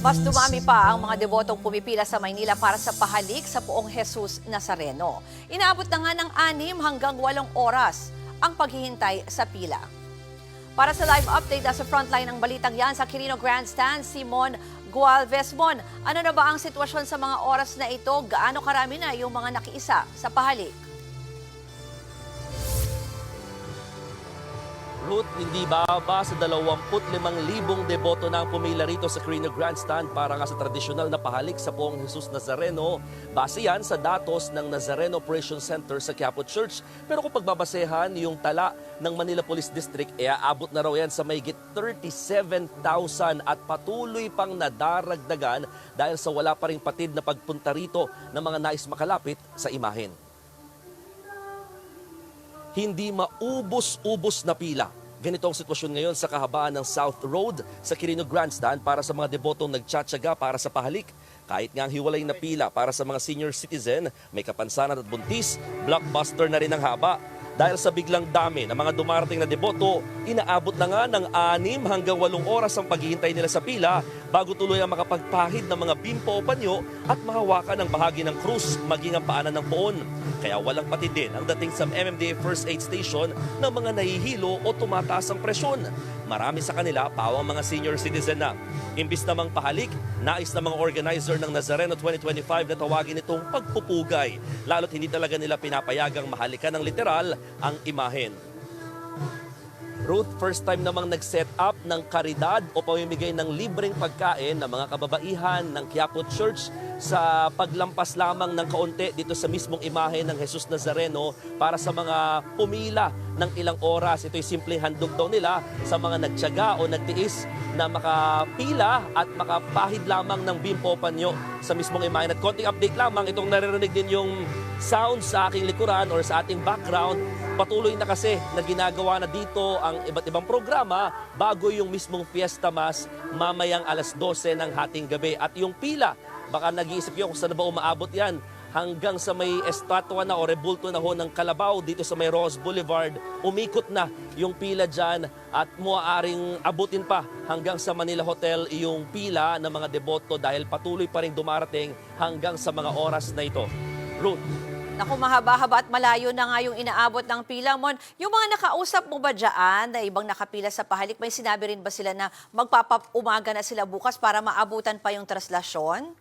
Mas dumami pa ang mga debotong pumipila sa Maynila para sa pahalik sa Poong Jesus Nazareno. Inaabot na nga ng 6 hanggang 8 oras ang paghihintay sa pila. Para sa live update sa frontline ng balitang yan sa Quirino Grandstand, Simon Gualvez. Mon, ano na ba ang sitwasyon sa mga oras na ito? Gaano karami na yung mga nakiisa sa pahalik? Ruth, hindi bababa sa 25,000 deboto na ang pumila rito sa Quirino Grandstand para nga sa tradisyonal na pahalik sa Poong Jesus Nazareno. Base yan sa datos ng Nazareno Operation Center sa Quiapo Church. Pero kung pagbabasehan yung tala ng Manila Police District, aabot na raw yan sa mahigit 37,000 at patuloy pang nadaragdagan dahil sa wala pa ring patid na pagpunta rito ng mga nais makalapit sa imahen. Hindi maubos-ubos na pila. Ganito ang sitwasyon ngayon sa kahabaan ng South Road sa Quirino Grandstand para sa mga debotong nagtsatsaga para sa pahalik. Kahit nga ang hiwalay na pila para sa mga senior citizen, may kapansanan at buntis, blockbuster na rin ang haba. Dahil sa biglang dami ng mga dumarating na deboto, inaabot na nga ng 6 hanggang 8 oras ang paghihintay nila sa pila bago tuloy ang makapagpahid ng mga bimpo o panyo at mahawakan ang bahagi ng krus maging ang paanan ng poon. Kaya walang pati din ang dating sa MMDA First Aid Station ng mga nahihilo o tumataas ang presyon. Marami sa kanila pawang mga senior citizen na. Imbis namang pahalik, nais ng mga organizer ng Nazareno 2025 na tawagin itong pagpupugay. Lalo't hindi talaga nila pinapayagang mahalikan ng literal ang imahen. Ruth, first time namang nag-set up ng karidad o pamimigay ng libreng pagkain ng mga kababaihan ng Quiapo Church sa paglampas lamang ng kaunti dito sa mismong imahe ng Jesus Nazareno para sa mga pumila ng ilang oras. Ito'y simpleng handog daw nila sa mga nagtiyaga o nagtiis na makapila at makapahid lamang ng bimpo o panyo sa mismong imahe. At konting update lamang, itong naririnig din yung sound sa aking likuran or sa ating background. Patuloy na kasi na ginagawa na dito ang iba't ibang programa bago yung mismong Fiesta Mass mamayang alas 12 ng hating gabi. At yung pila, baka nag-iisip nyo kung saan ba umaabot yan, hanggang sa may estatwa na o rebulto na ho ng Kalabaw dito sa may Ross Boulevard. Umikot na yung pila dyan at maaaring abutin pa hanggang sa Manila Hotel yung pila ng mga deboto dahil patuloy pa rin dumarating hanggang sa mga oras na ito. Ruth. Naku, mahaba-haba at malayo na nga yung inaabot ng pila, Mon. Yung mga nakausap mo ba dyan na ibang nakapila sa pahalik, may sinabi rin ba sila na magpapaumaga na sila bukas para maabutan pa yung traslasyon?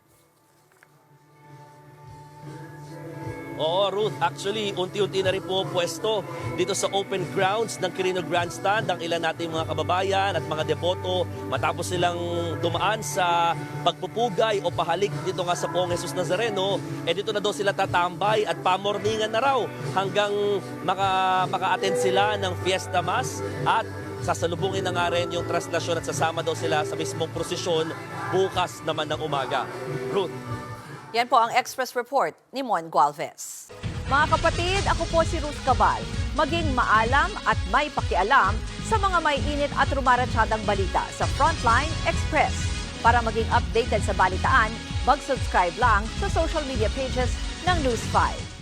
Oo, Ruth. Actually, unti-unti na rin po pwesto dito sa open grounds ng Quirino Grandstand ang ilan nating mga kababayan at mga deboto matapos silang dumaan sa pagpupugay o pahalik dito nga sa Poong Jesus Nazareno. Dito na daw sila tatambay at pamorningan na raw hanggang maka-attend sila ng Fiesta Mass at sasalubungin na nga rin yung traslasyon at sasama daw sila sa mismong prosesyon bukas naman ng umaga. Ruth. Yan po ang Express Report ni Mon Gualvez. Mga kapatid, ako po si Ruth Cabal. Maging maalam at may pakialam sa mga may init at rumaratsadang balita sa Frontline Express. Para maging updated sa balitaan, mag-subscribe lang sa social media pages ng News 5.